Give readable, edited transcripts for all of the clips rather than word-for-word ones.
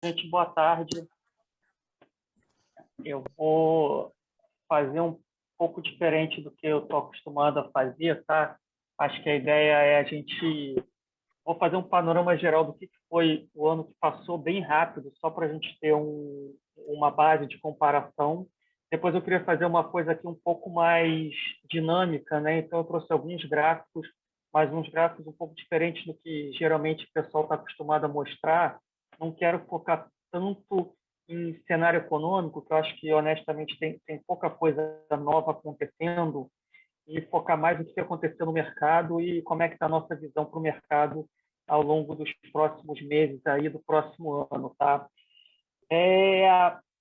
Gente, boa tarde. Eu vou fazer um pouco diferente do que eu estou acostumado a fazer, tá? Acho que a ideia é a gente... Vou fazer um panorama geral do que foi o ano que passou, bem rápido, só para a gente ter uma base de comparação. Depois eu queria fazer uma coisa aqui um pouco mais dinâmica, né? Então eu trouxe alguns gráficos, mas uns gráficos um pouco diferentes do que geralmente o pessoal está acostumado a mostrar. Não quero focar tanto em cenário econômico, que eu acho que, honestamente, tem pouca coisa nova acontecendo, e focar mais no que aconteceu no mercado e como é que está a nossa visão para o mercado ao longo dos próximos meses, aí, do próximo ano. Tá?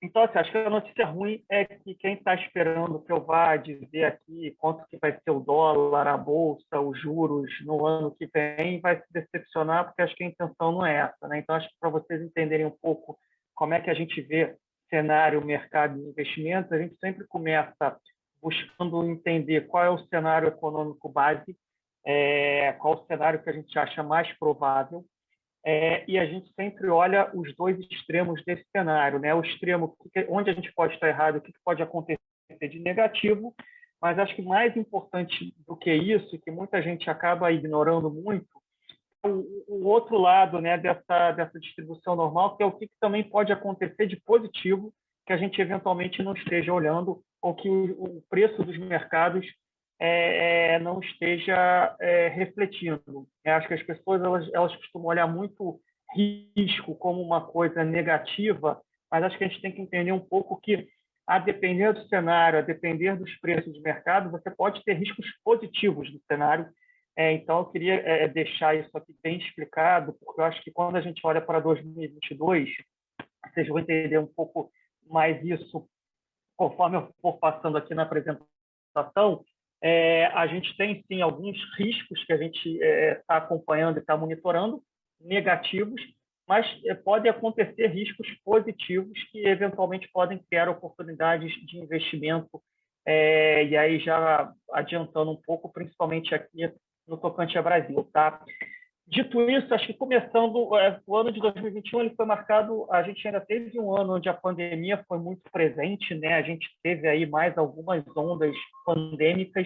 Então, assim, acho que a notícia ruim é que quem está esperando que eu vá dizer aqui quanto que vai ser o dólar, a bolsa, os juros no ano que vem, vai se decepcionar, porque acho que a intenção não é essa. Né? Então, acho que para vocês entenderem um pouco como é que a gente vê cenário, mercado de investimentos, a gente sempre começa buscando entender qual é o cenário econômico base, qual o cenário que a gente acha mais provável, e a gente sempre olha os dois extremos desse cenário, né? O extremo onde a gente pode estar errado, o que pode acontecer de negativo, mas acho que mais importante do que isso, que muita gente acaba ignorando muito, o outro lado, né, dessa distribuição normal, que é o que também pode acontecer de positivo, que a gente eventualmente não esteja olhando, ou que o preço dos mercados não esteja refletindo. Eu acho que as pessoas elas costumam olhar muito risco como uma coisa negativa, mas acho que a gente tem que entender um pouco que, a depender do cenário, a depender dos preços de mercado, você pode ter riscos positivos do cenário. Então, eu queria deixar isso aqui bem explicado, porque eu acho que quando a gente olha para 2022, vocês vão entender um pouco mais isso conforme eu for passando aqui na apresentação. A gente tem, sim, alguns riscos que a gente está acompanhando e está monitorando, negativos, mas podem acontecer riscos positivos que, eventualmente, podem criar oportunidades de investimento, e aí já adiantando um pouco, principalmente aqui no tocante a Brasil. Tá? Dito isso, acho que começando o ano de 2021, ele foi marcado, a gente ainda teve um ano onde a pandemia foi muito presente, né? A gente teve aí mais algumas ondas pandêmicas.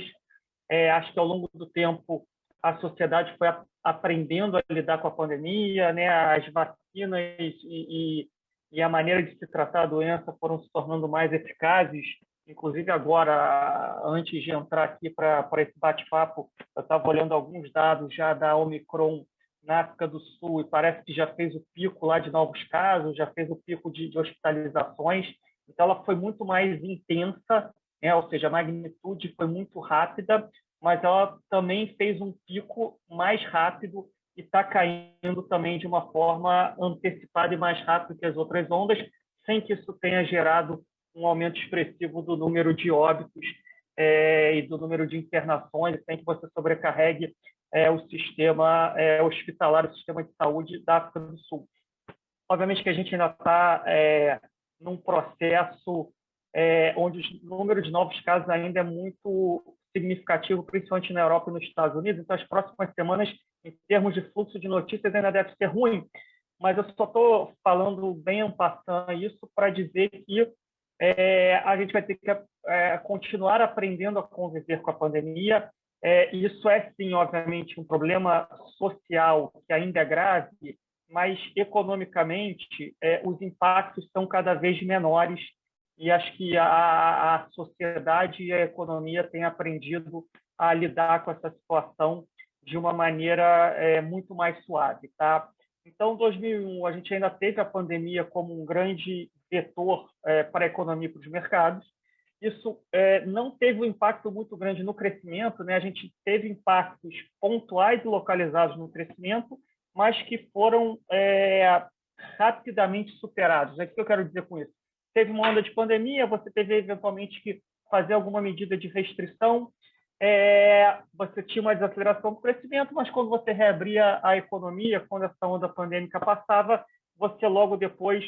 Acho que ao longo do tempo a sociedade foi aprendendo a lidar com a pandemia, né? As vacinas e a maneira de se tratar a doença foram se tornando mais eficazes. Inclusive agora, antes de entrar aqui para esse bate-papo, eu estava olhando alguns dados já da Omicron na África do Sul, e parece que já fez o pico lá de novos casos, já fez o pico de hospitalizações. Então, ela foi muito mais intensa, né? Ou seja, a magnitude foi muito rápida, mas ela também fez um pico mais rápido e está caindo também de uma forma antecipada e mais rápida que as outras ondas, sem que isso tenha gerado um aumento expressivo do número de óbitos e do número de internações, sem que você sobrecarregue o sistema hospitalar, o sistema de saúde da África do Sul. Obviamente que a gente ainda está num processo onde o número de novos casos ainda é muito significativo, principalmente na Europa e nos Estados Unidos. Então, as próximas semanas, em termos de fluxo de notícias, ainda deve ser ruim. Mas eu só estou falando bem en passant isso para dizer que a gente vai ter que continuar aprendendo a conviver com a pandemia. Isso é, sim, obviamente, um problema social que ainda é grave, mas, economicamente, os impactos são cada vez menores, e acho que a sociedade e a economia têm aprendido a lidar com essa situação de uma maneira muito mais suave. Tá? Então, em 2001, a gente ainda teve a pandemia como um grande vetor para a economia e para os mercados. Isso não teve um impacto muito grande no crescimento, né? A gente teve impactos pontuais e localizados no crescimento, mas que foram rapidamente superados. O que eu quero dizer com isso? Teve uma onda de pandemia, você teve eventualmente que fazer alguma medida de restrição, você tinha uma desaceleração do crescimento, mas quando você reabria a economia, quando essa onda pandêmica passava, você logo depois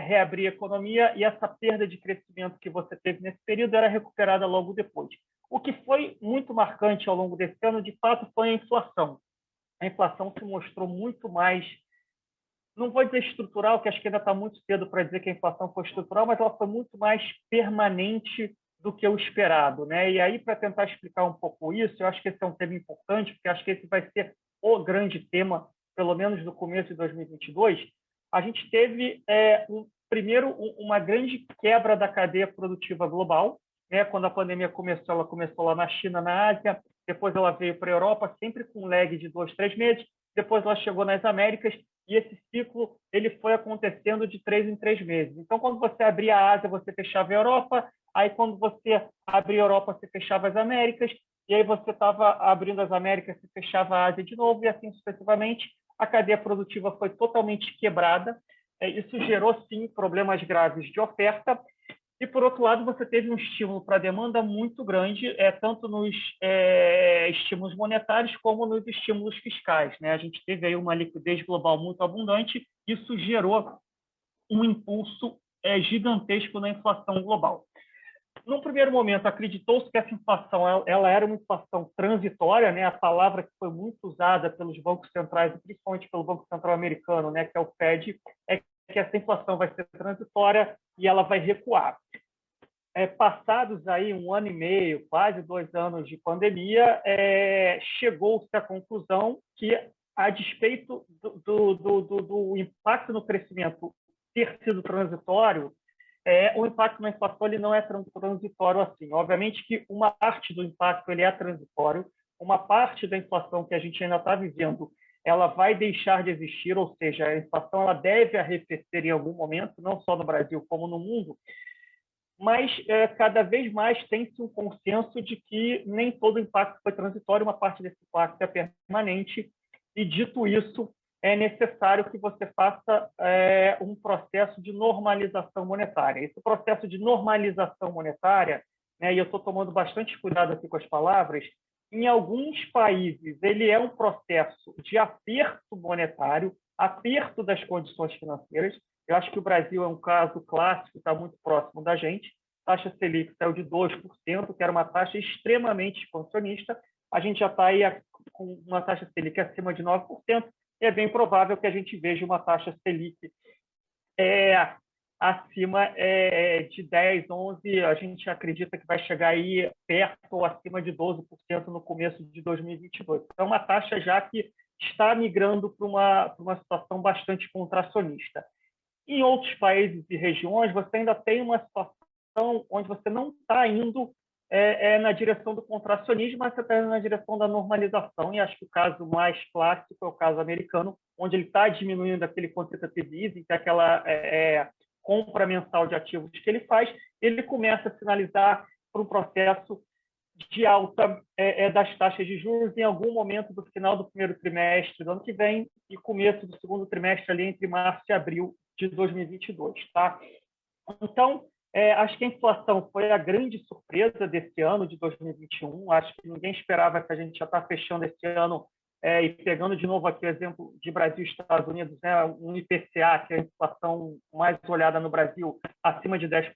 reabria a economia, e essa perda de crescimento que você teve nesse período era recuperada logo depois. O que foi muito marcante ao longo desse ano, de fato, foi a inflação. A inflação se mostrou muito mais não vou dizer estrutural, que acho que ainda está muito cedo para dizer que a inflação foi estrutural, mas ela foi muito mais permanente do que o esperado, né? E aí, para tentar explicar um pouco isso, eu acho que esse é um tema importante, porque acho que esse vai ser o grande tema, pelo menos no começo de 2022. A gente teve, primeiro, uma grande quebra da cadeia produtiva global, né? Quando a pandemia começou, ela começou lá na China, na Ásia, depois ela veio para a Europa, sempre com um lag de 2, 3 meses, depois ela chegou nas Américas, e esse ciclo ele foi acontecendo de 3 em 3 meses. Então, quando você abria a Ásia, você fechava a Europa, aí quando você abria a Europa, você fechava as Américas, e aí você estava abrindo as Américas, você fechava a Ásia de novo, e assim sucessivamente. A cadeia produtiva foi totalmente quebrada. Isso gerou, sim, problemas graves de oferta, e, por outro lado, você teve um estímulo para a demanda muito grande, tanto nos estímulos monetários como nos estímulos fiscais, né? A gente teve aí uma liquidez global muito abundante, isso gerou um impulso gigantesco na inflação global. Num primeiro momento, acreditou-se que essa inflação ela era uma inflação transitória, né? A palavra que foi muito usada pelos bancos centrais, principalmente pelo Banco Central Americano, né, que é o Fed, é que essa inflação vai ser transitória e ela vai recuar. Passados aí 1 ano e meio, quase 2 anos de pandemia, chegou-se à conclusão que, a despeito do impacto no crescimento ter sido transitório, o impacto na inflação ele não é tão transitório assim. Obviamente que uma parte do impacto ele é transitório, uma parte da inflação que a gente ainda está vivendo, ela vai deixar de existir, ou seja, a inflação ela deve arrefecer em algum momento, não só no Brasil como no mundo, mas cada vez mais tem-se um consenso de que nem todo impacto foi transitório, uma parte desse impacto é permanente, e, dito isso, é necessário que você faça um processo de normalização monetária. Esse processo de normalização monetária, né, e eu estou tomando bastante cuidado aqui com as palavras, em alguns países ele é um processo de aperto monetário, aperto das condições financeiras. Eu acho que o Brasil é um caso clássico, está muito próximo da gente. A taxa Selic saiu de 2%, que era uma taxa extremamente expansionista. A gente já está aí com uma taxa Selic acima de 9%, e é bem provável que a gente veja uma taxa Selic acima de 10, 11, a gente acredita que vai chegar aí perto ou acima de 12% no começo de 2022. Então, é uma taxa já que está migrando para uma situação bastante contracionista. Em outros países e regiões, você ainda tem uma situação onde você não está indo na direção do contracionismo, mas você está indo na direção da normalização, e acho que o caso mais clássico é o caso americano, onde ele está diminuindo aquele quantitative easing, que é aquela compra mensal de ativos que ele faz, ele começa a sinalizar para um processo de alta das taxas de juros em algum momento do final do primeiro trimestre do ano que vem e começo do segundo trimestre, ali entre março e abril de 2022. Tá? Então, acho que a inflação foi a grande surpresa desse ano de 2021. Acho que ninguém esperava que a gente já está fechando esse ano e pegando de novo aqui o exemplo de Brasil e Estados Unidos, né, um IPCA, que é a inflação mais olhada no Brasil, acima de 10%,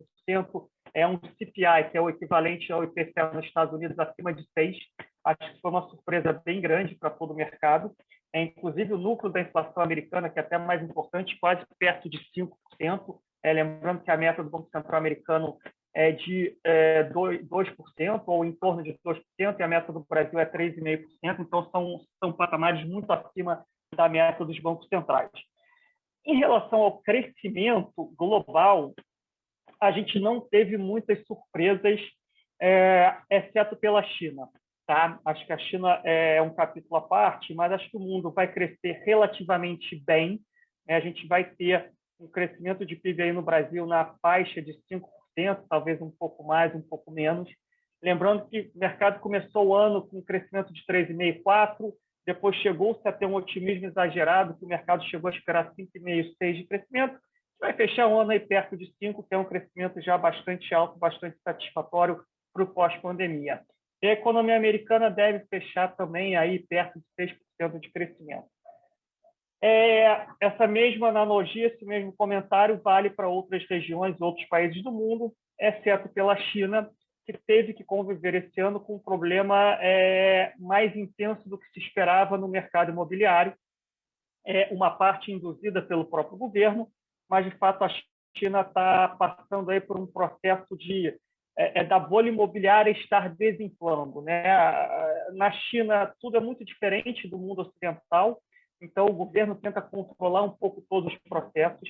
um CPI, que é o equivalente ao IPCA nos Estados Unidos, acima de 6%. Acho que foi uma surpresa bem grande para todo o mercado. Inclusive, o núcleo da inflação americana, que é até mais importante, quase perto de 5%. Lembrando que a meta do Banco Central americano é de 2%, ou em torno de 2%, e a meta do Brasil é 3,5%, então são patamares muito acima da meta dos bancos centrais. Em relação ao crescimento global, a gente não teve muitas surpresas, exceto pela China. Tá? Acho que a China é um capítulo à parte, mas acho que o mundo vai crescer relativamente bem. A gente vai ter um crescimento de PIB aí no Brasil na faixa de 5%, talvez um pouco mais, um pouco menos. Lembrando que o mercado começou o ano com um crescimento de 3,5%, 4%, depois chegou-se a ter um otimismo exagerado, que o mercado chegou a esperar 5,5%, 6% de crescimento. Vai fechar o ano aí perto de 5%, que é um crescimento já bastante alto, bastante satisfatório para o pós-pandemia. E a economia americana deve fechar também aí perto de 6% de crescimento. Essa mesma analogia, esse mesmo comentário vale para outras regiões, outros países do mundo, exceto pela China, que teve que conviver esse ano com um problema mais intenso do que se esperava no mercado imobiliário. uma parte induzida pelo próprio governo, mas, de fato, a China está passando aí por um processo da bolha imobiliária estar desinflando, né? Na China, tudo é muito diferente do mundo ocidental, então o governo tenta controlar um pouco todos os processos.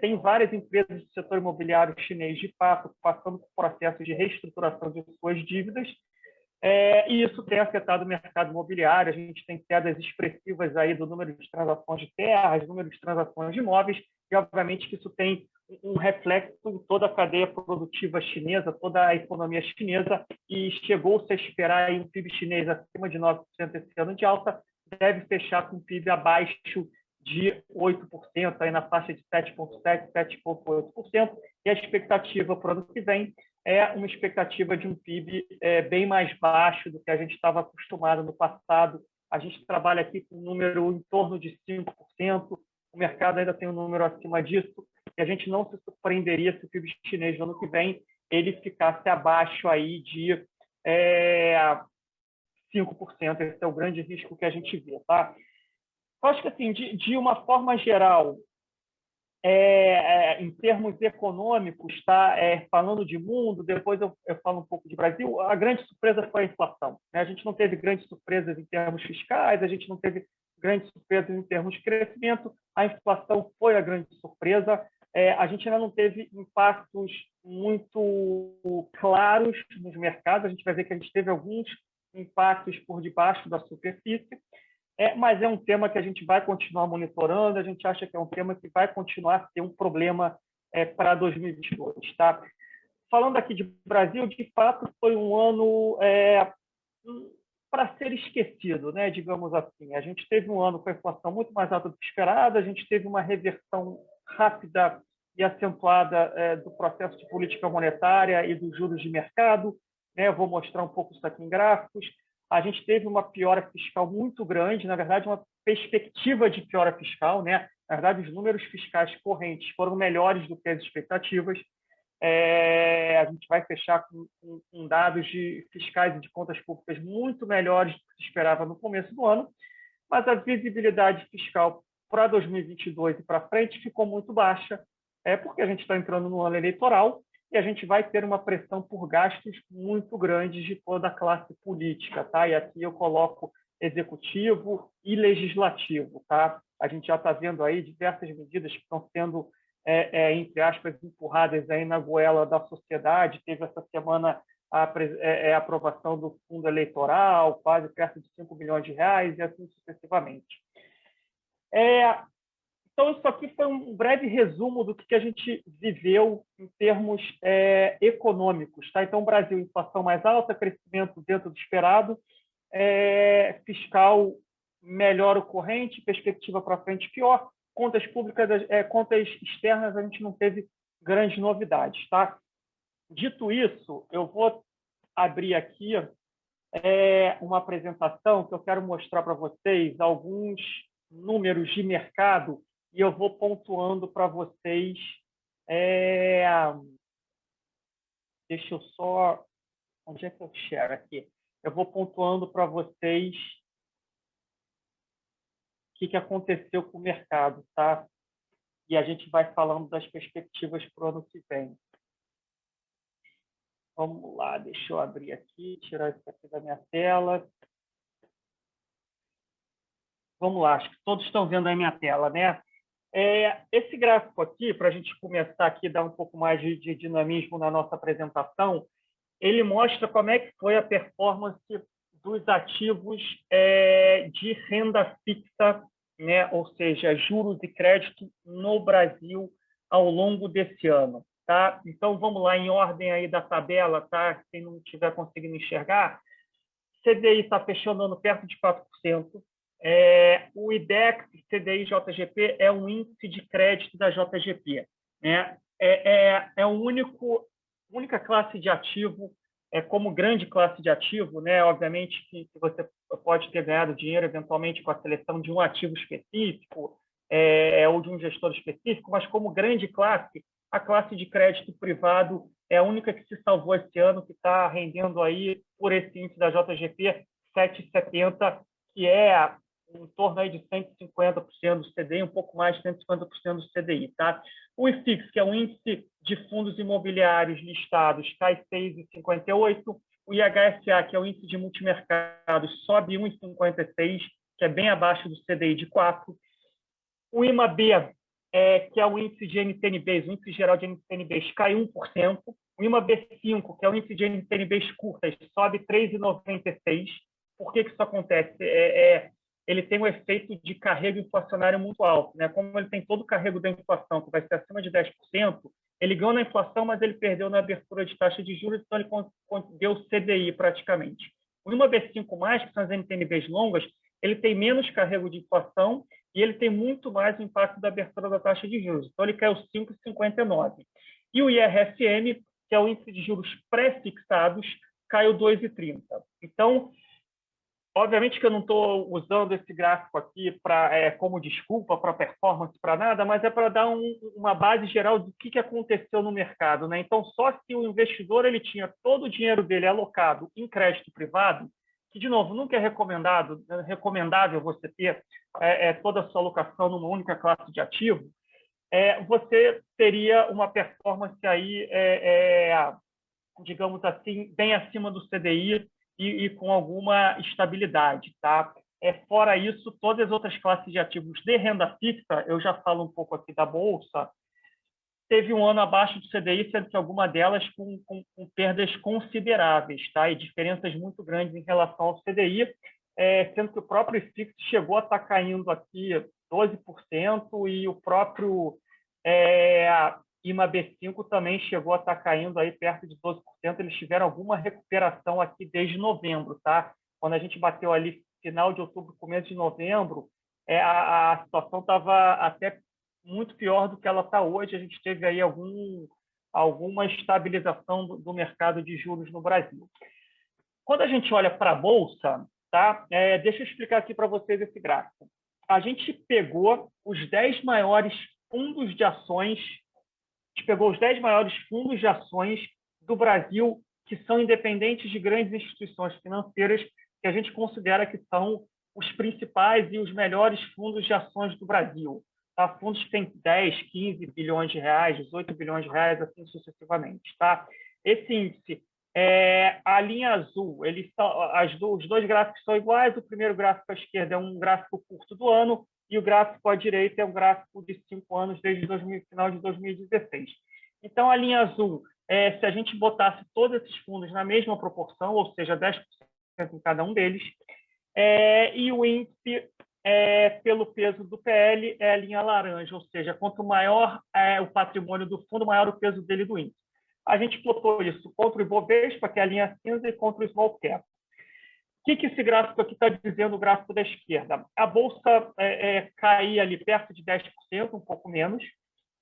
Tem várias empresas do setor imobiliário chinês, de fato, passando por processos de reestruturação de suas dívidas, e isso tem afetado o mercado imobiliário. A gente tem quedas expressivas aí do número de transações de terras, número de transações de imóveis, e obviamente que isso tem um reflexo em toda a cadeia produtiva chinesa, toda a economia chinesa, e chegou-se a esperar aí um PIB chinês acima de 9% esse ano de alta, deve fechar com um PIB abaixo de 8%, aí na faixa de 7,7%, 7,8%, e a expectativa para o ano que vem é uma expectativa de um PIB bem mais baixo do que a gente estava acostumado no passado. A gente trabalha aqui com um número em torno de 5%, o mercado ainda tem um número acima disso, e a gente não se surpreenderia se o PIB chinês no ano que vem ele ficasse abaixo aí de 5%. Esse é o grande risco que a gente vê. Tá? Eu acho que, assim, de uma forma geral, em termos econômicos, falando de mundo, depois eu falo um pouco de Brasil, a grande surpresa foi a inflação. Né? A gente não teve grandes surpresas em termos fiscais, a gente não teve grandes surpresas em termos de crescimento, a inflação foi a grande surpresa. A gente ainda não teve impactos muito claros nos mercados, a gente vai ver que a gente teve alguns impactos por debaixo da superfície, mas é um tema que a gente vai continuar monitorando, a gente acha que é um tema que vai continuar a ser um problema para 2022. Tá? Falando aqui de Brasil, de fato, foi um ano para ser esquecido, né? Digamos assim. A gente teve um ano com a inflação muito mais alta do que esperada, a gente teve uma reversão rápida e acentuada do processo de política monetária e dos juros de mercado. Né? Eu vou mostrar um pouco isso aqui em gráficos. A gente teve uma piora fiscal muito grande, na verdade, uma perspectiva de piora fiscal. Né? Na verdade, os números fiscais correntes foram melhores do que as expectativas. A gente vai fechar com dados fiscais e de contas públicas muito melhores do que se esperava no começo do ano, mas a visibilidade fiscal para 2022 e para frente ficou muito baixa, porque a gente está entrando no ano eleitoral e a gente vai ter uma pressão por gastos muito grandes de toda a classe política. Tá? E aqui eu coloco executivo e legislativo. Tá? A gente já está vendo aí diversas medidas que estão sendo entre aspas, empurradas aí na goela da sociedade. Teve essa semana a aprovação do fundo eleitoral, quase perto de 5 bilhões de reais, e assim sucessivamente. Então, isso aqui foi um breve resumo do que a gente viveu em termos econômicos. Tá? Então, Brasil, inflação mais alta, crescimento dentro do esperado, fiscal melhor ocorrente, perspectiva para frente pior, contas públicas, contas externas, a gente não teve grandes novidades. Tá? Dito isso, eu vou abrir aqui uma apresentação que eu quero mostrar para vocês alguns números de mercado e eu vou pontuando para vocês. Deixa eu só... Onde é que eu share aqui? Eu vou pontuando para vocês o que aconteceu com o mercado, tá? E a gente vai falando das perspectivas para o ano que vem. Vamos lá, deixa eu abrir aqui, tirar isso aqui da minha tela. Vamos lá, acho que todos estão vendo a minha tela, né? Esse gráfico aqui, para a gente começar aqui, dar um pouco mais de dinamismo na nossa apresentação, ele mostra como é que foi a performance dos ativos de renda fixa, né? Ou seja, juros e crédito no Brasil ao longo desse ano. Tá? Então, vamos lá em ordem aí da tabela, tá? Quem não estiver conseguindo enxergar, CDI está fechando ano perto de 4%. O IDEX, CDI JGP, é um índice de crédito da JGP. Né? A única classe de ativo, como grande classe de ativo, né? Obviamente que você pode ter ganhado dinheiro eventualmente com a seleção de um ativo específico ou de um gestor específico, mas como grande classe, a classe de crédito privado é a única que se salvou esse ano, que está rendendo aí, por esse índice da JGP, 7,70, que é em torno aí de 150% do CDI, um pouco mais de 150% do CDI. Tá? O IFIX, que é o índice de fundos imobiliários listados, cai 6,58%. O IHSA, que é o índice de multimercados, sobe 1,56%, que é bem abaixo do CDI de 4%. O IMAB, que é o índice de NTNBs, o índice geral de NTNBs, cai 1%. O IMAB5, que é o índice de NTNBs curtas, sobe 3,96%. Por que isso acontece? Ele tem um efeito de carrego inflacionário muito alto. Né? Como ele tem todo o carrego da inflação, que vai ser acima de 10%, ele ganhou na inflação, mas ele perdeu na abertura de taxa de juros, então ele deu o CDI praticamente. O IMAB5+, que são as NTNBs longas, ele tem menos carrego de inflação e ele tem muito mais o impacto da abertura da taxa de juros. Então, ele caiu 5,59%. E o IRSM, que é o índice de juros pré-fixados, caiu 2,30%. Então, obviamente que eu não estou usando esse gráfico aqui como desculpa para performance, para nada, mas é para dar uma base geral do que aconteceu no mercado. Né? Então, só se o investidor ele tinha todo o dinheiro dele alocado em crédito privado, que, de novo, nunca é recomendável você ter toda a sua alocação numa única classe de ativo, você teria uma performance aí, digamos assim, bem acima do CDI e com alguma estabilidade. Tá? Fora isso, todas as outras classes de ativos de renda fixa, eu já falo um pouco aqui da Bolsa, teve um ano abaixo do CDI, sendo que alguma delas com perdas consideráveis, tá? E diferenças muito grandes em relação ao CDI, sendo que o próprio IFIX chegou a estar caindo aqui 12% e o próprio IMAB5 também chegou a estar caindo aí perto de 12%. Eles tiveram alguma recuperação aqui desde novembro, tá? Quando a gente bateu ali final de outubro, começo de novembro, a situação estava até muito pior do que ela está hoje. A gente teve aí alguma estabilização do mercado de juros no Brasil. Quando a gente olha para a Bolsa, tá? Deixa eu explicar aqui para vocês esse gráfico. A gente pegou os 10 maiores fundos de ações, a gente pegou os 10 maiores fundos de ações do Brasil que são independentes de grandes instituições financeiras que a gente considera que são os principais e os melhores fundos de ações do Brasil. Tá? Fundos que têm 10, 15 bilhões de reais, 18 bilhões de reais, assim sucessivamente. Tá? Esse índice, a linha azul, os dois gráficos são iguais. O primeiro gráfico à esquerda é um gráfico curto do ano e o gráfico à direita é um gráfico de 5 anos, desde final de 2016. Então, a linha azul, se a gente botasse todos esses fundos na mesma proporção, ou seja, 10% em cada um deles, e o índice pelo peso do PL é a linha laranja, ou seja, quanto maior o patrimônio do fundo, maior o peso dele do índice. A gente plotou isso contra o Ibovespa, que é a linha cinza, e contra o Small Cap. O que esse gráfico aqui está dizendo, o gráfico da esquerda? A Bolsa cai ali perto de 10%, um pouco menos,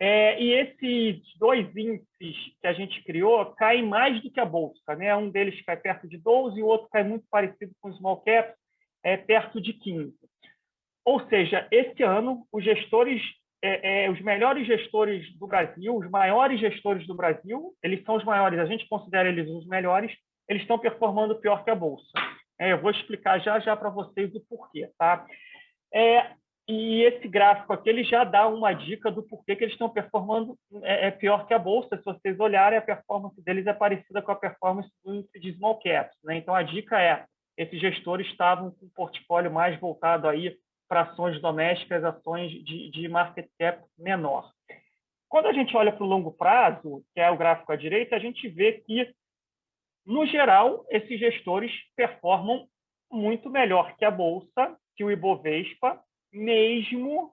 e esses dois índices que a gente criou caem mais do que a Bolsa. Né? Um deles cai perto de 12% e o outro cai muito parecido com o Small Cap, perto de 15%. Ou seja, esse ano, os gestores, os melhores gestores do Brasil, os maiores gestores do Brasil, eles são os maiores, a gente considera eles os melhores, eles estão performando pior que a Bolsa. Eu vou explicar já para vocês o porquê. Tá? E esse gráfico aqui ele já dá uma dica do porquê que eles estão performando pior que a Bolsa. Se vocês olharem, a performance deles é parecida com a performance do índice de Small Caps. Né? Então, a dica esses gestores estavam com um portfólio mais voltado aí para ações domésticas, ações de market cap menor. Quando a gente olha para o longo prazo, que é o gráfico à direita, a gente vê que, no geral, esses gestores performam muito melhor que a Bolsa, que o Ibovespa, mesmo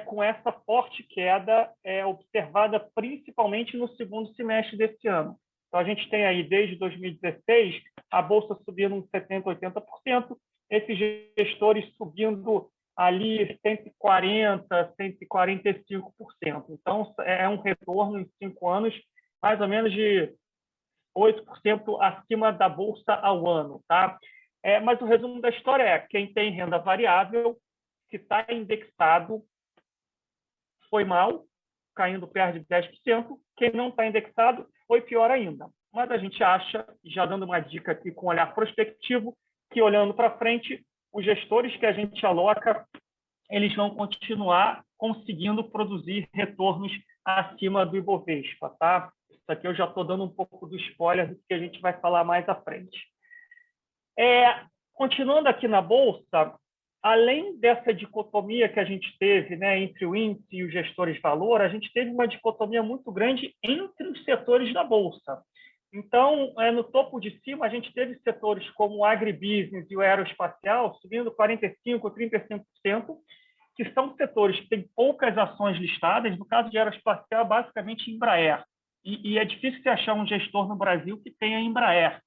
com essa forte queda observada principalmente no segundo semestre desse ano. Então, a gente tem aí, desde 2016, a Bolsa subindo uns 70%, 80%, esses gestores subindo ali 140%, 145%. Então, é um retorno em 5 anos, mais ou menos de 8% acima da Bolsa ao ano. Tá? Mas o resumo da história é: quem tem renda variável, se está indexado, foi mal, caindo perto de 10%. Quem não está indexado, foi pior ainda. Mas a gente acha, já dando uma dica aqui com olhar prospectivo, que olhando para frente, os gestores que a gente aloca, eles vão continuar conseguindo produzir retornos acima do Ibovespa, tá? Isso aqui eu já estou dando um pouco do spoiler do que a gente vai falar mais à frente. Continuando aqui na Bolsa, além dessa dicotomia que a gente teve, né, entre o índice e os gestores de valor, a gente teve uma dicotomia muito grande entre os setores da Bolsa. Então, no topo de cima, a gente teve setores como o agribusiness e o aeroespacial subindo 45%, 35%, que são setores que têm poucas ações listadas. No caso de aeroespacial, basicamente Embraer. E é difícil você achar um gestor no Brasil que tenha Embraer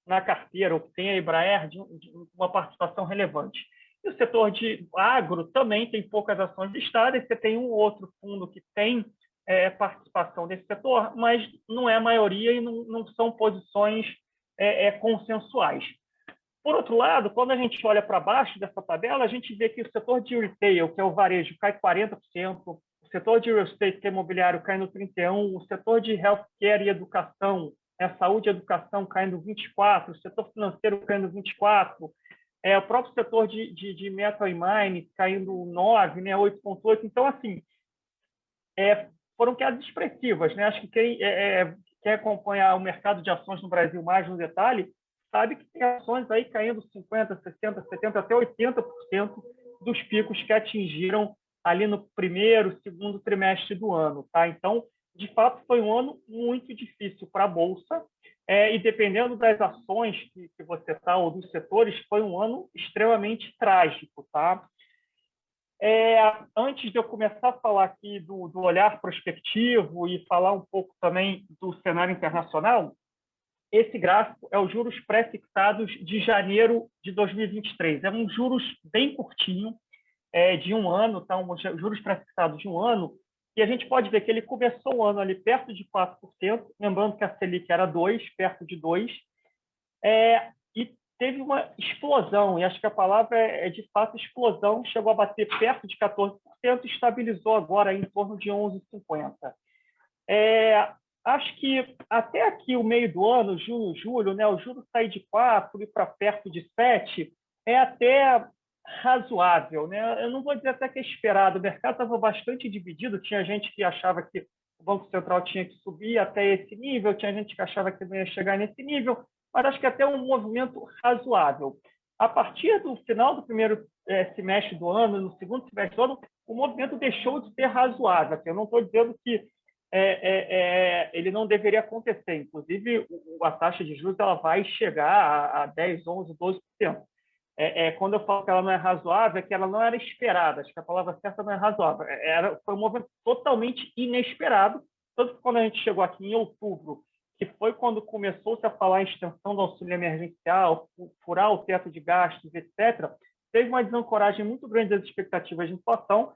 na carteira, ou que tenha Embraer de uma participação relevante. E o setor de agro também tem poucas ações listadas. Você tem um outro fundo que tem participação desse setor, mas não é a maioria e não são posições consensuais. Por outro lado, quando a gente olha para baixo dessa tabela, a gente vê que o setor de retail, que é o varejo, cai 40%, o setor de real estate, que é imobiliário, cai no 31%, o setor de healthcare e educação, saúde e educação, caindo 24%, o setor financeiro caindo 24%, o próprio setor de metal e mine caindo 9%, né, 8,8%. Então, assim, foram quedas expressivas, né? Acho que quem quer acompanhar o mercado de ações no Brasil mais no detalhe sabe que tem ações aí caindo 50%, 60%, 70%, até 80% dos picos que atingiram ali no primeiro, segundo trimestre do ano, tá? Então, de fato, foi um ano muito difícil para a Bolsa, e dependendo das ações que você está ou dos setores, foi um ano extremamente trágico, tá? Antes de eu começar a falar aqui do olhar prospectivo e falar um pouco também do cenário internacional, esse gráfico é os juros pré-fixados de janeiro de 2023. É um juros bem curtinho, de um ano, tá? Juros pré-fixados de um ano, e a gente pode ver que ele começou o ano ali perto de 4%, lembrando que a Selic era 2%, perto de 2%, e teve uma explosão, e acho que a palavra é de fato explosão, chegou a bater perto de 14% e estabilizou agora em torno de 11,50%. Acho que até aqui o meio do ano, junho, julho, né, o juro sair de 4 e para perto de 7 é até razoável, né? Eu não vou dizer até que é esperado, o mercado estava bastante dividido, tinha gente que achava que o Banco Central tinha que subir até esse nível, tinha gente que achava que não ia chegar nesse nível, mas acho que até um movimento razoável. A partir do final do primeiro semestre do ano, no segundo semestre do ano, o movimento deixou de ser razoável. Eu não estou dizendo que ele não deveria acontecer. Inclusive, a taxa de juros ela vai chegar a 10%, 11%, 12%. Quando eu falo que ela não é razoável, é que ela não era esperada. Acho que a palavra certa não é razoável. Foi um movimento totalmente inesperado. Tanto que quando a gente chegou aqui em outubro, que foi quando começou-se a falar em extensão do auxílio emergencial, furar o teto de gastos, etc., teve uma desancoragem muito grande das expectativas de inflação.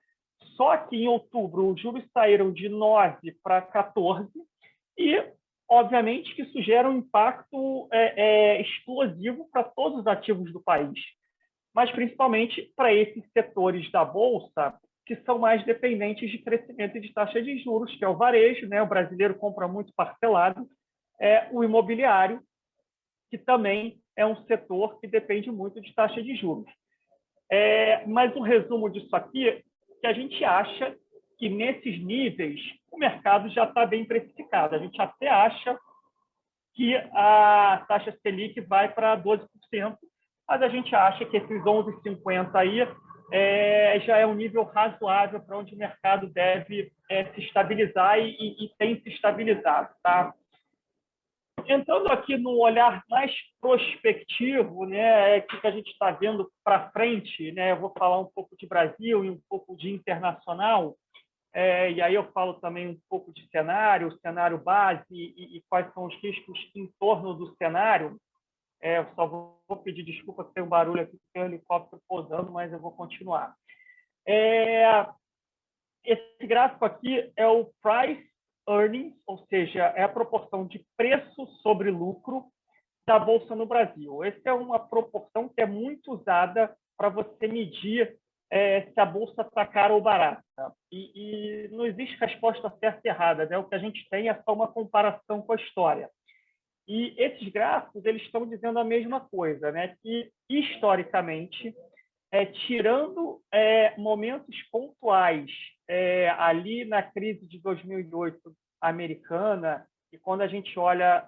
Só que em outubro os juros saíram de 9 para 14 e, obviamente, que isso gera um impacto explosivo para todos os ativos do país, mas principalmente para esses setores da Bolsa que são mais dependentes de crescimento e de taxa de juros, que é o varejo, né? O brasileiro compra muito parcelado, o imobiliário, que também é um setor que depende muito de taxa de juros. Mas o resumo disso aqui é que a gente acha que nesses níveis o mercado já está bem precificado. A gente até acha que a taxa Selic vai para 12%, mas a gente acha que esses 11,50 aí já é um nível razoável para onde o mercado deve se estabilizar e tem se estabilizado, tá? Entrando aqui no olhar mais prospectivo, né, que a gente está vendo para frente, né, eu vou falar um pouco de Brasil e um pouco de internacional, e aí eu falo também um pouco de cenário base e quais são os riscos em torno do cenário. Eu só vou pedir desculpa que tem um barulho aqui, tem um helicóptero pousando, mas eu vou continuar. Esse gráfico aqui é o price earnings, ou seja, é a proporção de preço sobre lucro da Bolsa no Brasil. Essa é uma proporção que é muito usada para você medir se a Bolsa está cara ou barata. E não existe resposta certa e errada, né? O que a gente tem é só uma comparação com a história. E esses gráficos eles estão dizendo a mesma coisa, né? Que, historicamente, tirando momentos pontuais, ali na crise de 2008 americana, e quando a gente olha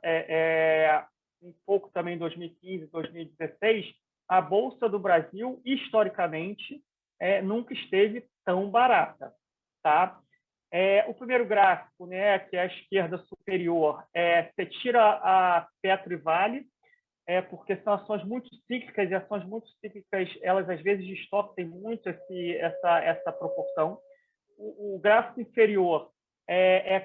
um pouco também em 2015, 2016, a Bolsa do Brasil, historicamente, nunca esteve tão barata. Tá? O primeiro gráfico, né, que é a esquerda superior, você tira a Petro e Vale, porque são ações muito cíclicas, e ações muito cíclicas, elas às vezes distorcem muito essa proporção. O gráfico inferior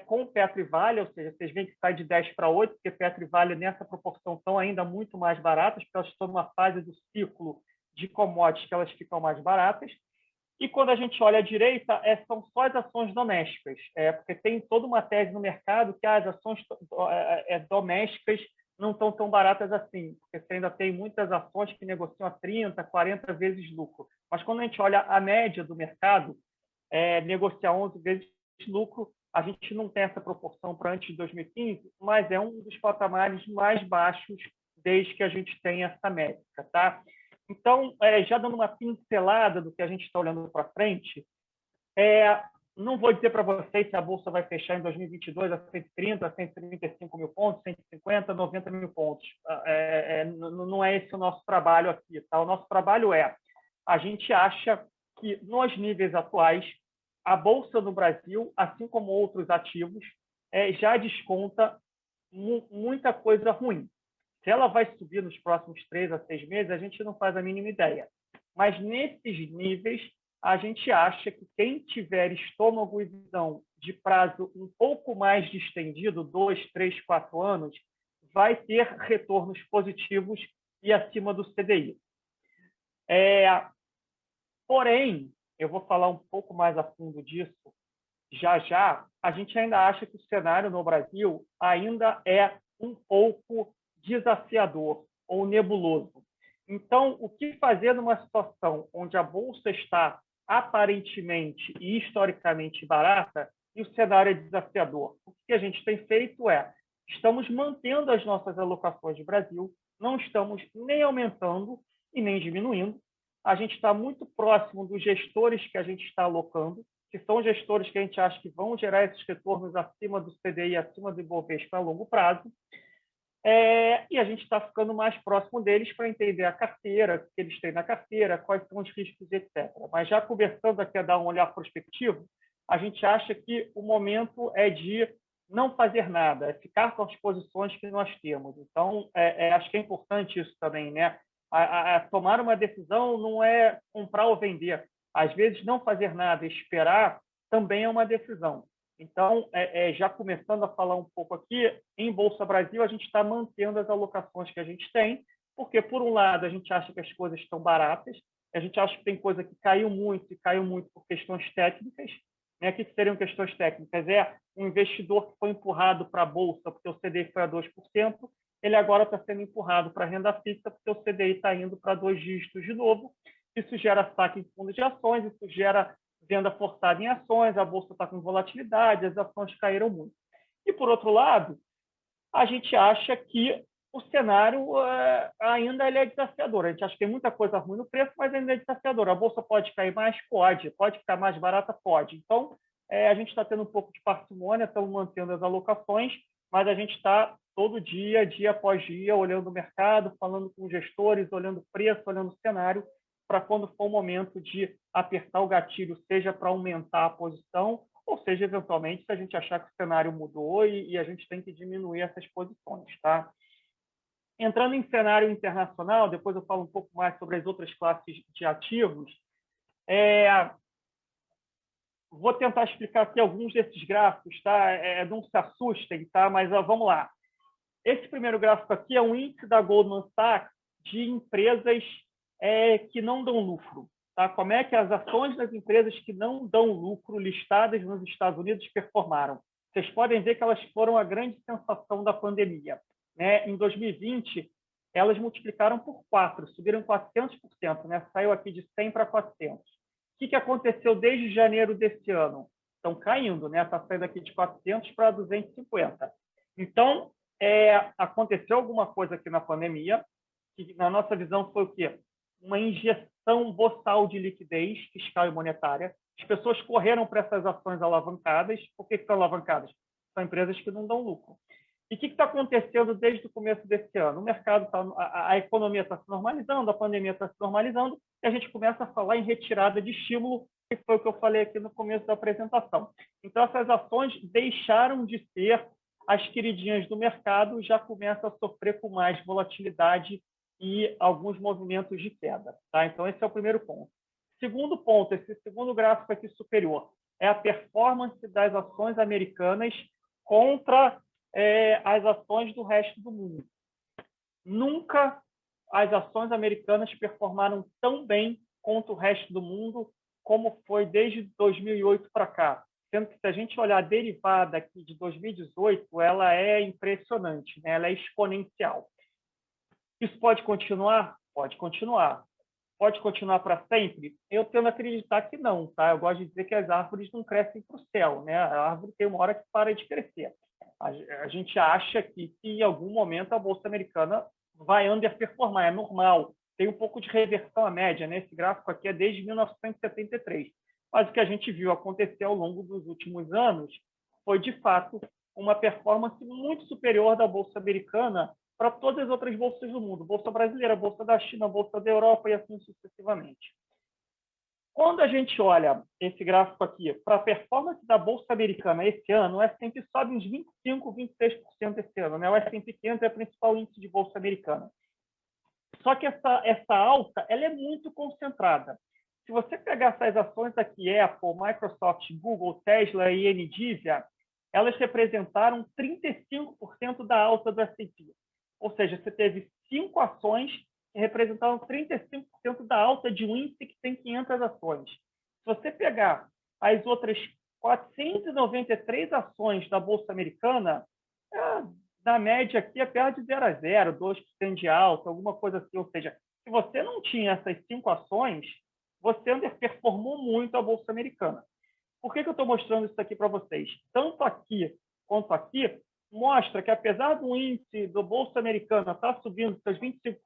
com Petro e Vale, ou seja, vocês veem que sai de 10 para 8, porque Petro e Vale nessa proporção estão ainda muito mais baratas, porque elas estão numa fase do ciclo de commodities que elas ficam mais baratas. E quando a gente olha à direita, são só as ações domésticas, porque tem toda uma tese no mercado que as ações domésticas não estão tão baratas assim, porque você ainda tem muitas ações que negociam a 30, 40 vezes lucro. Mas quando a gente olha a média do mercado, negocia 11 vezes lucro, a gente não tem essa proporção para antes de 2015, mas é um dos patamares mais baixos desde que a gente tem essa métrica. Tá? Então, já dando uma pincelada do que a gente está olhando para frente, não vou dizer para vocês se a Bolsa vai fechar em 2022 a 130, a 135 mil pontos, 150, 90 mil pontos. Não é esse o nosso trabalho aqui. Tá? O nosso trabalho a gente acha que, nos níveis atuais, a Bolsa no Brasil, assim como outros ativos, já desconta muita coisa ruim. Se ela vai subir nos próximos 3 a 6 meses, a gente não faz a mínima ideia. Mas, nesses níveis, a gente acha que quem tiver estômago e visão de prazo um pouco mais distendido, 2, 3, 4 anos, vai ter retornos positivos e acima do CDI. Porém, eu vou falar um pouco mais a fundo disso já, a gente ainda acha que o cenário no Brasil ainda é um pouco desafiador ou nebuloso. Então, o que fazer numa situação onde a Bolsa está aparentemente e historicamente barata e o cenário é desafiador? O que a gente tem feito estamos mantendo as nossas alocações de Brasil, não estamos nem aumentando e nem diminuindo. A gente está muito próximo dos gestores que a gente está alocando, que são gestores que a gente acha que vão gerar esses retornos acima do CDI, acima do Ibovespa a longo prazo. E a gente está ficando mais próximo deles para entender a carteira, o que eles têm na carteira, quais são os riscos, etc. Mas já conversando aqui a dar um olhar prospectivo, a gente acha que o momento é de não fazer nada, é ficar com as posições que nós temos. Então, acho que é importante isso também, né? Tomar uma decisão não é comprar ou vender. Às vezes, não fazer nada e esperar também é uma decisão. Então, já começando a falar um pouco aqui, em Bolsa Brasil, a gente está mantendo as alocações que a gente tem, porque, por um lado, a gente acha que as coisas estão baratas, a gente acha que tem coisa que caiu muito e caiu muito por questões técnicas. Né? O que seriam questões técnicas? Um investidor que foi empurrado para a Bolsa porque o CDI foi a 2%, ele agora está sendo empurrado para a renda fixa porque o CDI está indo para 2 dígitos de novo. Isso gera saque em fundos de ações, isso gera venda forçada em ações, a Bolsa está com volatilidade, as ações caíram muito. E, por outro lado, a gente acha que o cenário ainda é desafiador. A gente acha que tem muita coisa ruim no preço, mas ainda é desafiador. A Bolsa pode cair mais? Pode ficar mais barata? Pode. Então, a gente está tendo um pouco de parcimônia, estamos mantendo as alocações, mas a gente está todo dia, dia após dia, olhando o mercado, falando com gestores, olhando o preço, olhando o cenário, para quando for o momento de apertar o gatilho, seja para aumentar a posição, ou seja, eventualmente, se a gente achar que o cenário mudou e a gente tem que diminuir essas posições. Tá? Entrando em cenário internacional, depois eu falo um pouco mais sobre as outras classes de ativos, vou tentar explicar aqui alguns desses gráficos, tá? Não se assustem, tá? Mas vamos lá. Esse primeiro gráfico aqui é um índice da Goldman Sachs de empresas que não dão lucro. Tá? Como é que as ações das empresas que não dão lucro listadas nos Estados Unidos performaram? Vocês podem ver que elas foram a grande sensação da pandemia. Né? Em 2020, elas multiplicaram por 4, subiram 400%, né? Saiu aqui de 100 para 400. O que aconteceu desde janeiro desse ano? Estão caindo, né? Está saindo aqui de 400 para 250. Então, aconteceu alguma coisa aqui na pandemia, que na nossa visão foi o quê? uma injeção boçal de liquidez fiscal e monetária. As pessoas correram para essas ações alavancadas. Por que são alavancadas? São empresas que não dão lucro. E o que está acontecendo desde o começo desse ano? O mercado, a economia está se normalizando, a pandemia está se normalizando, e a gente começa a falar em retirada de estímulo, que foi o que eu falei aqui no começo da apresentação. Então, essas ações deixaram de ser as queridinhas do mercado, já começam a sofrer com mais volatilidade e alguns movimentos de queda. Tá? Então, esse é o primeiro ponto. Segundo ponto, esse segundo gráfico aqui superior, é a performance das ações americanas contra as ações do resto do mundo. Nunca as ações americanas performaram tão bem contra o resto do mundo como foi desde 2008 para cá. Sendo que, se a gente olhar a derivada aqui de 2018, ela é impressionante, né? Ela é exponencial. Isso pode continuar? Pode continuar. Pode continuar para sempre? Eu tendo a acreditar que não, tá? Eu gosto de dizer que as árvores não crescem para o céu, né? A árvore tem uma hora que para de crescer. A gente acha que em algum momento a Bolsa Americana vai underperformar, é normal. Tem um pouco de reversão à média, né? Esse gráfico aqui é desde 1973. Mas o que a gente viu acontecer ao longo dos últimos anos foi, de fato, uma performance muito superior da Bolsa Americana para todas as outras bolsas do mundo. Bolsa brasileira, Bolsa da China, Bolsa da Europa e assim sucessivamente. Quando a gente olha esse gráfico aqui para a performance da Bolsa Americana esse ano, o S&P sobe uns 25%, 26% esse ano. Né? O S&P 500 é o principal índice de Bolsa Americana. Só que essa alta ela é muito concentrada. Se você pegar essas ações aqui, Apple, Microsoft, Google, Tesla e Nvidia, elas representaram 35% da alta do S&P. Ou seja, você teve 5 ações que representaram 35% da alta de um índice que tem 500 ações. Se você pegar as outras 493 ações da Bolsa Americana, na média aqui é perto de 0 a 0, 2% de alta, alguma coisa assim. Ou seja, se você não tinha essas 5 ações, você underperformou muito a Bolsa Americana. Por que eu estou mostrando isso aqui para vocês? Tanto aqui quanto aqui, mostra que, apesar do índice do Bolsa Americana estar subindo seus 25%,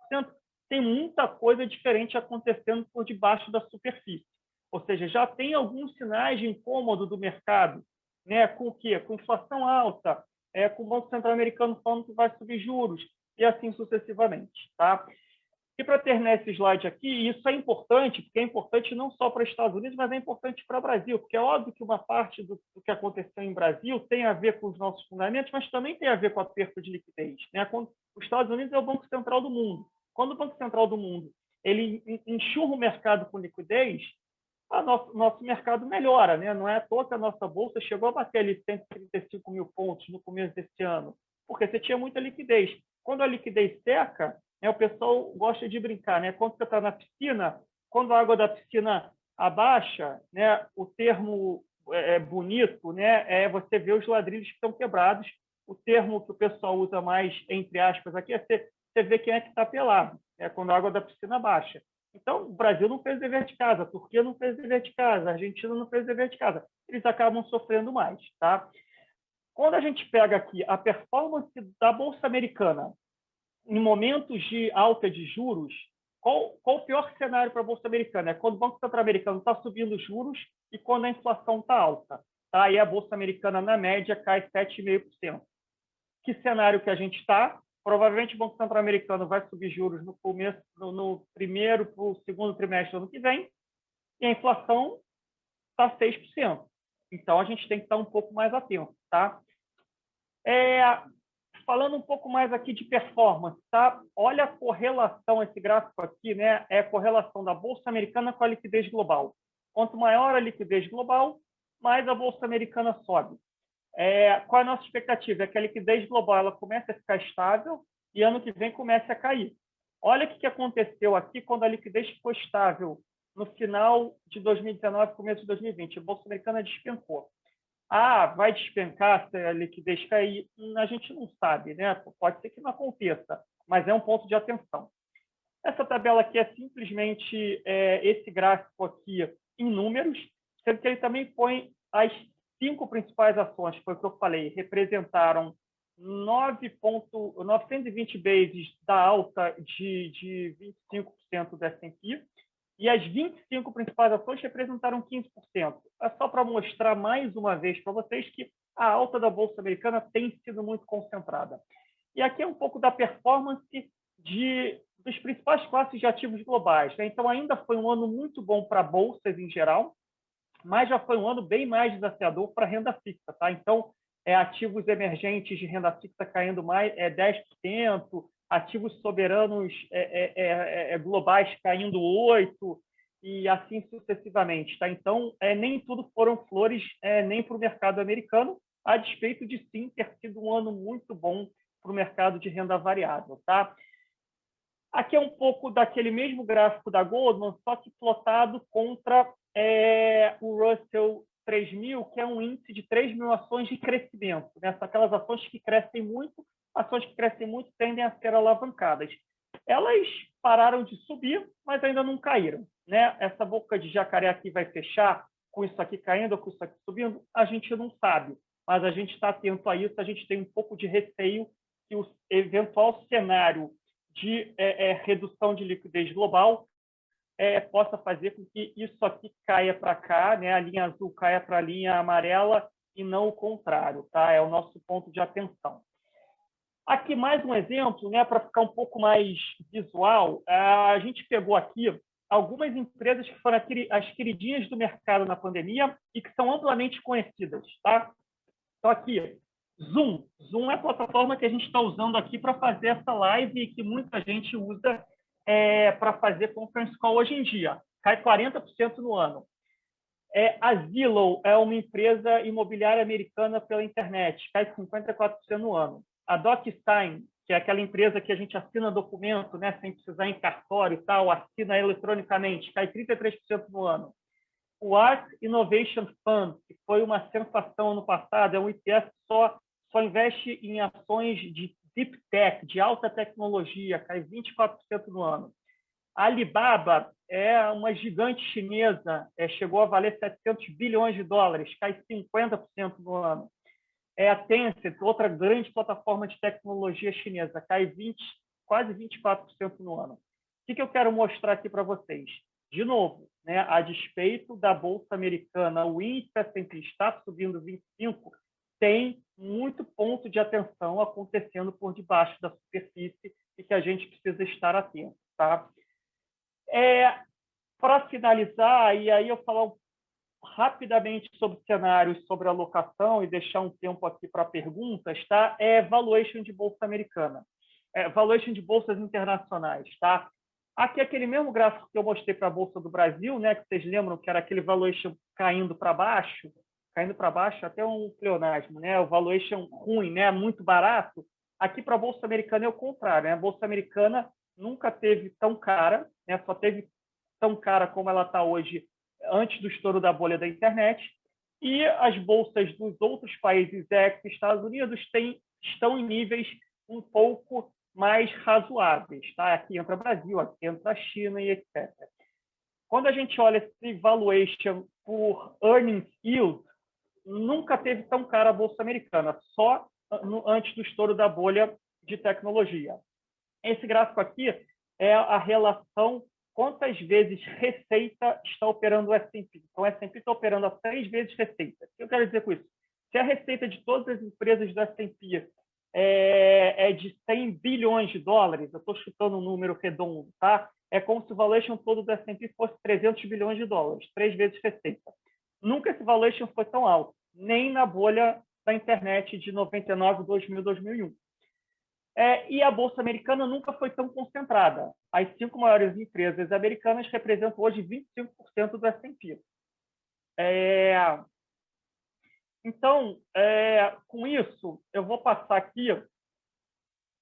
tem muita coisa diferente acontecendo por debaixo da superfície. Ou seja, já tem alguns sinais de incômodo do mercado, né? Com o quê? Com inflação alta, com o Banco Central Americano falando que vai subir juros, e assim sucessivamente. Tá? E para terminar esse slide aqui, isso é importante, porque é importante não só para os Estados Unidos, mas é importante para o Brasil, porque é óbvio que uma parte do que aconteceu em Brasil tem a ver com os nossos fundamentos, mas também tem a ver com a perda de liquidez. Né? Quando os Estados Unidos é o Banco Central do mundo. Quando o Banco Central do mundo ele enxurra o mercado com liquidez, nosso mercado melhora. Né? Não é à toa que a nossa bolsa chegou a bater ali 135 mil pontos no começo desse ano, porque você tinha muita liquidez. Quando a liquidez seca, o pessoal gosta de brincar, né? Quando você está na piscina, quando a água da piscina abaixa, né? O termo bonito, né? Você vê os ladrilhos que estão quebrados. O termo que o pessoal usa mais, entre aspas, aqui é você vê quem é que está pelado, quando a água da piscina baixa. Então, o Brasil não fez dever de casa, a Turquia não fez dever de casa, a Argentina não fez dever de casa. Eles acabam sofrendo mais, tá? Quando a gente pega aqui a performance da Bolsa Americana em momentos de alta de juros, qual o pior cenário para a Bolsa Americana? É quando o Banco Central Americano está subindo os juros e quando a inflação está alta. Tá? Aí a Bolsa Americana, na média, cai 7,5%. Que cenário que a gente está? Provavelmente o Banco Central Americano vai subir juros no primeiro para o segundo trimestre do ano que vem, e a inflação está 6%. Então, a gente tem que estar um pouco mais atento. Tá? Falando um pouco mais aqui de performance, tá? Olha a correlação, esse gráfico aqui, né? É a correlação da Bolsa Americana com a liquidez global. Quanto maior a liquidez global, mais a Bolsa Americana sobe. Qual é a nossa expectativa? É que a liquidez global ela comece a ficar estável e ano que vem comece a cair. Olha o que aconteceu aqui quando a liquidez ficou estável no final de 2019, começo de 2020. A Bolsa Americana despencou. Vai despencar se a liquidez cair? A gente não sabe, né? Pode ser que não aconteça, mas é um ponto de atenção. Essa tabela aqui é simplesmente esse gráfico aqui em números, sendo que ele também põe as 5 principais ações, foi o que eu falei, representaram 920 bases da alta de 25% do S&P, e as 25 principais ações representaram 15%. É só para mostrar mais uma vez para vocês que a alta da Bolsa Americana tem sido muito concentrada. E aqui é um pouco da performance dos principais classes de ativos globais, né? Então, ainda foi um ano muito bom para bolsas em geral, mas já foi um ano bem mais desafiador para a renda fixa. Tá? Então, ativos emergentes de renda fixa caindo mais 10%, ativos soberanos globais caindo 8%, e assim sucessivamente. Tá? Então, nem tudo foram flores nem para o mercado americano, a despeito de sim ter sido um ano muito bom para o mercado de renda variável. Tá? Aqui é um pouco daquele mesmo gráfico da Goldman, só que plotado contra o Russell 3000, que é um índice de 3.000 ações de crescimento. Né? São aquelas ações que crescem muito tendem a ser alavancadas. Elas pararam de subir, mas ainda não caíram. Né? Essa boca de jacaré aqui vai fechar com isso aqui caindo ou com isso aqui subindo? A gente não sabe, mas a gente está atento a isso, a gente tem um pouco de receio que o eventual cenário de redução de liquidez global possa fazer com que isso aqui caia para cá, né? A linha azul caia para a linha amarela e não o contrário. Tá? É o nosso ponto de atenção. Aqui mais um exemplo, né, para ficar um pouco mais visual. A gente pegou aqui algumas empresas que foram as queridinhas do mercado na pandemia e que são amplamente conhecidas. Tá? Então, aqui, Zoom. Zoom é a plataforma que a gente está usando aqui para fazer essa live e que muita gente usa para fazer conference call hoje em dia. Cai 40% no ano. A Zillow é uma empresa imobiliária americana pela internet. Cai 54% no ano. A DocuSign, que é aquela empresa que a gente assina documento, né, sem precisar ir em cartório e tal, assina eletronicamente, cai 33% no ano. O ARK Innovation Fund, que foi uma sensação no passado, é um ETF que só investe em ações de deep tech, de alta tecnologia, cai 24% no ano. A Alibaba é uma gigante chinesa, chegou a valer 700 bilhões de dólares, cai 50% no ano. A Tencent, outra grande plataforma de tecnologia chinesa, cai quase 24% no ano. O que eu quero mostrar aqui para vocês? De novo, né, a despeito da Bolsa Americana, o índice S&P está subindo 25%, tem muito ponto de atenção acontecendo por debaixo da superfície e que a gente precisa estar atento. Tá? Para finalizar, e aí eu falar rapidamente sobre cenários, sobre alocação e deixar um tempo aqui para perguntas, tá? Valuation de bolsa americana, valuation de bolsas internacionais, tá? Aqui é aquele mesmo gráfico que eu mostrei para a Bolsa do Brasil, né? Que vocês lembram que era aquele valuation caindo para baixo até um pleonasmo, né? O valuation ruim, né? Muito barato. Aqui para a Bolsa Americana é o contrário, né? A Bolsa Americana nunca teve tão cara, né? Só teve tão cara como ela está hoje antes do estouro da bolha da internet, e as bolsas dos outros países Estados Unidos estão em níveis um pouco mais razoáveis. Tá? Aqui entra o Brasil, aqui entra a China e etc. Quando a gente olha esse valuation por earnings yield, nunca teve tão cara a Bolsa Americana, só antes do estouro da bolha de tecnologia. Esse gráfico aqui é a relação quantas vezes receita está operando o S&P. Então, o S&P está operando a 3 vezes receita. O que eu quero dizer com isso? Se a receita de todas as empresas do S&P é de 100 bilhões de dólares, eu estou chutando um número redondo, tá? É como se o valuation todo do S&P fosse 300 bilhões de dólares, 3 vezes receita. Nunca esse valuation foi tão alto, nem na bolha da internet de 99, 2000, 2001. E a Bolsa Americana nunca foi tão concentrada. As 5 maiores empresas americanas representam hoje 25% do S&P. Então, com isso, eu vou passar aqui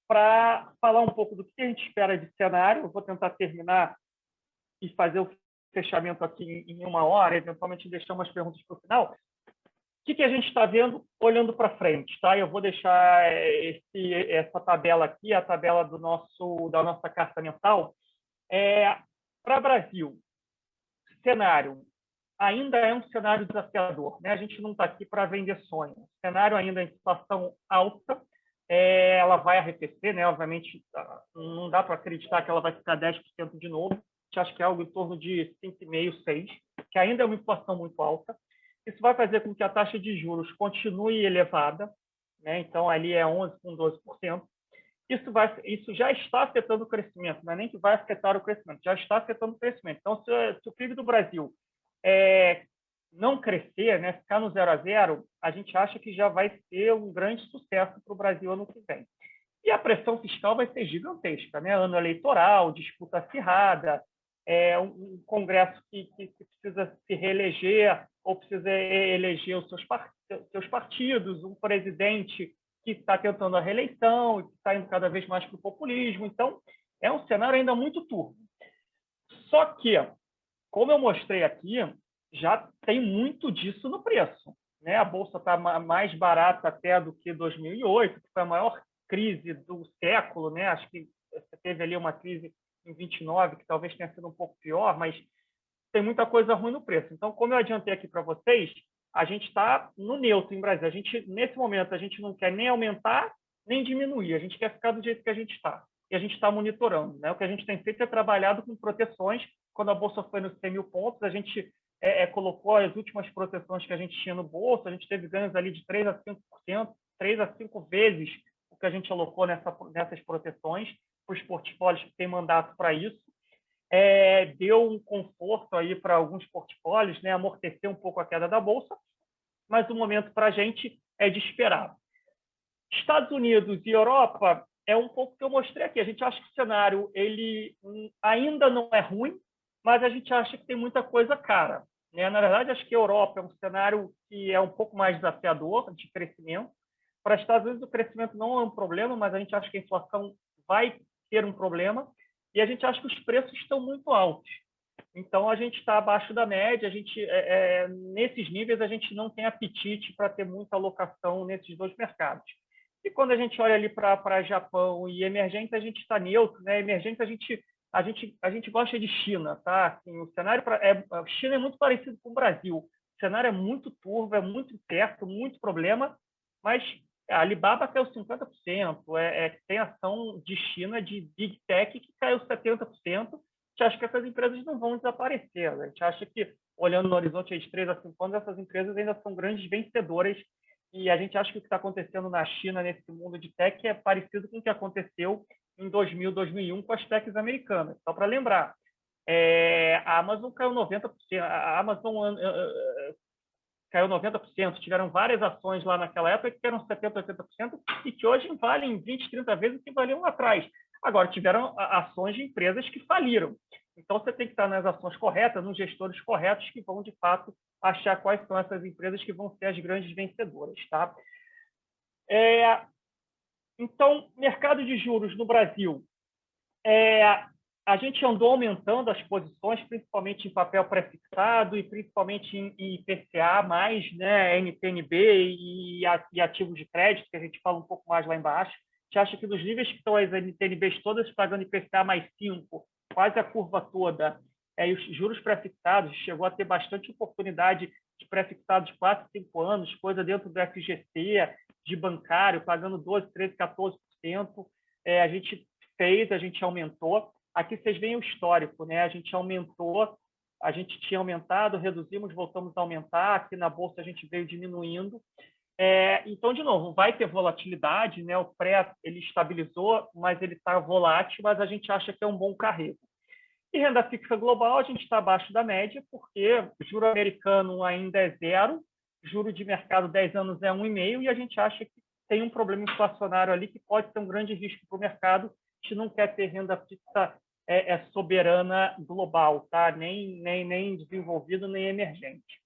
para falar um pouco do que a gente espera de cenário. Eu vou tentar terminar e fazer o fechamento aqui em 1 hora, eventualmente deixar umas perguntas para o final. O que a gente está vendo olhando para frente? Tá? Eu vou deixar essa tabela aqui, a tabela da nossa carta mental. Para o Brasil, cenário ainda é um cenário desafiador. Né? A gente não está aqui para vender sonhos. O cenário ainda é em inflação alta, ela vai arrefecer, né? Obviamente, não dá para acreditar que ela vai ficar 10% de novo. A gente acha que é algo em torno de 5,5%, 6%, que ainda é uma inflação muito alta. Isso vai fazer com que a taxa de juros continue elevada, né? Então, ali é 11% com 12%. Isso já está afetando o crescimento, não é nem que vai afetar o crescimento, já está afetando o crescimento. Então, se o PIB do Brasil não crescer, né, ficar no 0 a 0, a gente acha que já vai ser um grande sucesso para o Brasil ano que vem. E a pressão fiscal vai ser gigantesca, né? Ano eleitoral, disputa acirrada, um Congresso que precisa se reeleger ou precisa eleger os seus partidos, um presidente que está tentando a reeleição e que está indo cada vez mais para o populismo. Então, é um cenário ainda muito turvo. Só que, como eu mostrei aqui, já tem muito disso no preço, né? A bolsa está mais barata até do que 2008, que foi a maior crise do século, né? Acho que teve ali uma crise em 29, que talvez tenha sido um pouco pior, mas tem muita coisa ruim no preço. Então, como eu adiantei aqui para vocês, a gente está no neutro em Brasil. Nesse momento, a gente não quer nem aumentar, nem diminuir. A gente quer ficar do jeito que a gente está. E a gente está monitorando, né? O que a gente tem feito é trabalhado com proteções. Quando a bolsa foi nos 100 mil pontos, a gente colocou as últimas proteções que a gente tinha no bolso. A gente teve ganhos ali de 3 a 5%, 3 a 5 vezes o que a gente alocou nessas proteções para os portfólios que têm mandato para isso. Deu um conforto aí para alguns portfólios, né? Amortecer um pouco a queda da bolsa, mas o momento para a gente é de esperar. Estados Unidos e Europa é um pouco que eu mostrei aqui. A gente acha que o cenário ele ainda não é ruim, mas a gente acha que tem muita coisa cara, né? Na verdade, acho que a Europa é um cenário que é um pouco mais desafiador de crescimento. Para os Estados Unidos, o crescimento não é um problema, mas a gente acha que a inflação vai ser um problema e a gente acha que os preços estão muito altos. Então, a gente está abaixo da média. Nesses níveis, a gente não tem apetite para ter muita alocação nesses dois mercados. E quando a gente olha ali para Japão e emergente, a gente está neutro, né? Emergente, a gente gosta de China, tá? Assim, o cenário a China é muito parecido com o Brasil. O cenário é muito turvo, é muito incerto, muito problema, mas a Alibaba caiu 50%, tem ação de China de Big Tech que caiu 70%. A gente acha que essas empresas não vão desaparecer. A gente acha que, olhando no horizonte de 3 a 5 anos, essas empresas ainda são grandes vencedoras. E a gente acha que o que está acontecendo na China, nesse mundo de tech, é parecido com o que aconteceu em 2000, 2001 com as techs americanas. Só para lembrar, a Amazon caiu 90%, a Amazon caiu 90%, tiveram várias ações lá naquela época que eram 70%, 80% e que hoje valem 20, 30 vezes o que valiam lá atrás. Agora, tiveram ações de empresas que faliram. Então, você tem que estar nas ações corretas, nos gestores corretos que vão, de fato, achar quais são essas empresas que vão ser as grandes vencedoras. Tá? Então, mercado de juros no Brasil. A gente andou aumentando as posições, principalmente em papel pré-fixado e principalmente em IPCA+, né, NTNB e ativos de crédito, que a gente fala um pouco mais lá embaixo. A gente acha que nos níveis que estão as NTNBs todas pagando IPCA +5, quase a curva toda, e os juros pré-fixados, chegou a ter bastante oportunidade de pré-fixados de 4, 5 anos, coisa dentro do FGC, de bancário, pagando 12, 13, 14%. A gente aumentou. Aqui vocês veem o histórico, né? A gente aumentou, a gente tinha aumentado, reduzimos, voltamos a aumentar. Aqui na bolsa a gente veio diminuindo. Então, de novo, vai ter volatilidade, né? O pré ele estabilizou, mas ele está volátil, mas a gente acha que é um bom carrego. E renda fixa global, a gente está abaixo da média, porque o juro americano ainda é 0, juro de mercado 10 anos é 1,5, e a gente acha que tem um problema inflacionário ali que pode ser um grande risco para o mercado. A gente não quer ter renda fixa soberana global, tá? Nem desenvolvido, nem emergente.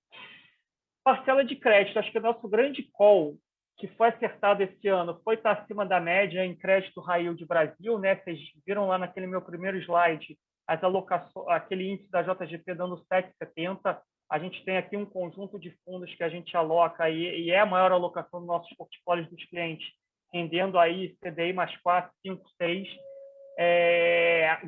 Parcela de crédito, acho que o nosso grande call que foi acertado esse ano foi estar acima da média em crédito high yield Brasil, né? Vocês viram lá naquele meu primeiro slide as alocações, aquele índice da JGP dando 7,70. A gente tem aqui um conjunto de fundos que a gente aloca e é a maior alocação dos nossos portfólios dos clientes, rendendo aí CDI mais 4, 5, 6.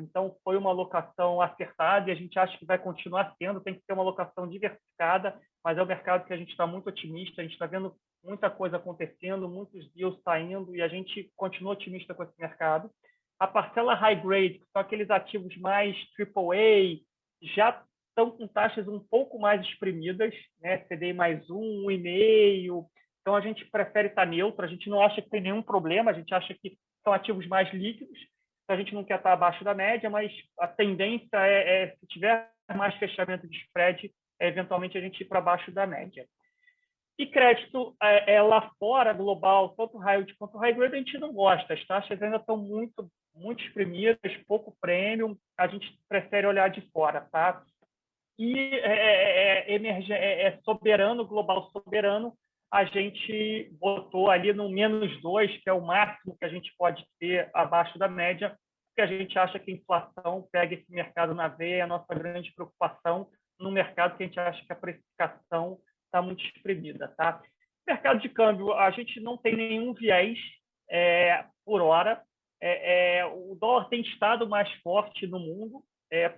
Então, foi uma alocação acertada e a gente acha que vai continuar sendo. Tem que ser uma alocação diversificada, mas é um mercado que a gente está muito otimista, a gente está vendo muita coisa acontecendo, muitos deals saindo e a gente continua otimista com esse mercado. A parcela high grade, que são aqueles ativos mais AAA, já estão com taxas um pouco mais espremidas, né? CDI mais 1,5. Então, a gente prefere estar neutro, a gente não acha que tem nenhum problema, a gente acha que são ativos mais líquidos, a gente não quer estar abaixo da média, mas a tendência se tiver mais fechamento de spread, eventualmente a gente ir para baixo da média. E crédito lá fora, global, tanto high yield quanto high grade, a gente não gosta. As taxas ainda estão muito espremidas, pouco premium, a gente prefere olhar de fora, tá? E soberano, global soberano, a gente botou ali no -2, que é o máximo que a gente pode ter abaixo da média, porque a gente acha que a inflação pega esse mercado na veia, é a nossa grande preocupação no mercado que a gente acha que a precificação está muito espremida. Tá? Mercado de câmbio, a gente não tem nenhum viés por hora. O dólar tem estado mais forte no mundo,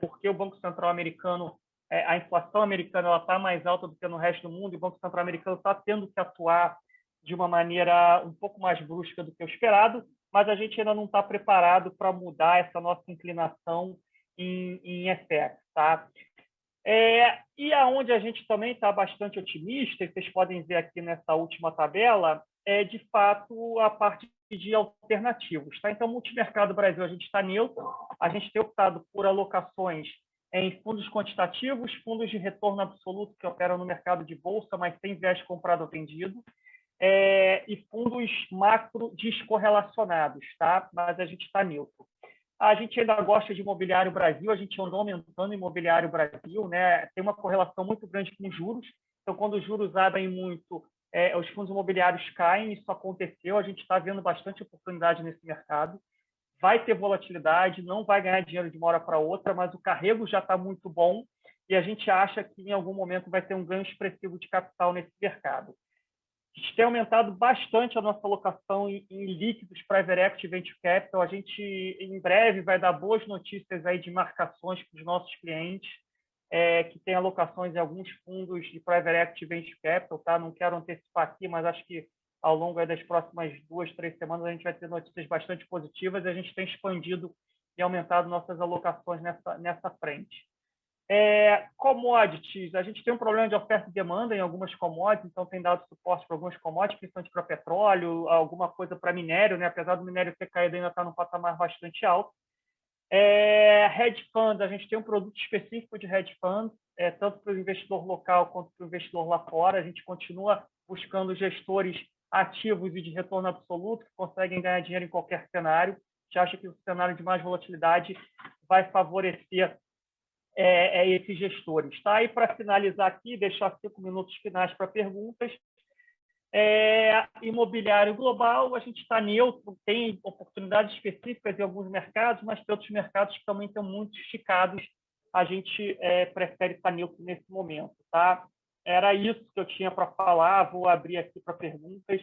porque o Banco Central americano, a inflação americana está mais alta do que no resto do mundo, e o Banco Central americano está tendo que atuar de uma maneira um pouco mais brusca do que o esperado, mas a gente ainda não está preparado para mudar essa nossa inclinação em FX. Tá? E aonde a gente também está bastante otimista, e vocês podem ver aqui nessa última tabela, é de fato a parte de alternativos. Tá? Então, multimercado Brasil, a gente está neutro, a gente tem optado por alocações em fundos quantitativos, fundos de retorno absoluto que operam no mercado de bolsa, mas sem viés comprado ou vendido, e fundos macro descorrelacionados, tá? Mas a gente está neutro. A gente ainda gosta de imobiliário Brasil, a gente andou aumentando imobiliário Brasil, né? Tem uma correlação muito grande com os juros, então quando os juros abrem muito, os fundos imobiliários caem, isso aconteceu, a gente está vendo bastante oportunidade nesse mercado. Vai ter volatilidade, não vai ganhar dinheiro de uma hora para outra, mas o carrego já está muito bom e a gente acha que em algum momento vai ter um ganho expressivo de capital nesse mercado. A gente tem aumentado bastante a nossa alocação em líquidos, private equity, venture capital. A gente, em breve, vai dar boas notícias aí de marcações para os nossos clientes, que têm alocações em alguns fundos de private equity, venture capital. Tá? Não quero antecipar aqui, mas acho que ao longo das próximas 2, 3 semanas a gente vai ter notícias bastante positivas e a gente tem expandido e aumentado nossas alocações nessa frente. Commodities, a gente tem um problema de oferta e demanda em algumas commodities, então tem dado suporte para algumas commodities, principalmente para petróleo, alguma coisa para minério, né? Apesar do minério ter caído, ainda está num patamar bastante alto. Hedge fund, a gente tem um produto específico de hedge fund, tanto para o investidor local quanto para o investidor lá fora. A gente continua buscando gestores ativos e de retorno absoluto que conseguem ganhar dinheiro em qualquer cenário. A gente acha que o cenário de mais volatilidade vai favorecer esses gestores. Tá? E para finalizar aqui, deixar 5 minutos finais para perguntas. Imobiliário global, a gente está neutro, tem oportunidades específicas em alguns mercados, mas tem outros mercados que também estão muito esticados. A gente prefere estar neutro nesse momento. Tá? Era isso que eu tinha para falar. Vou abrir aqui para perguntas.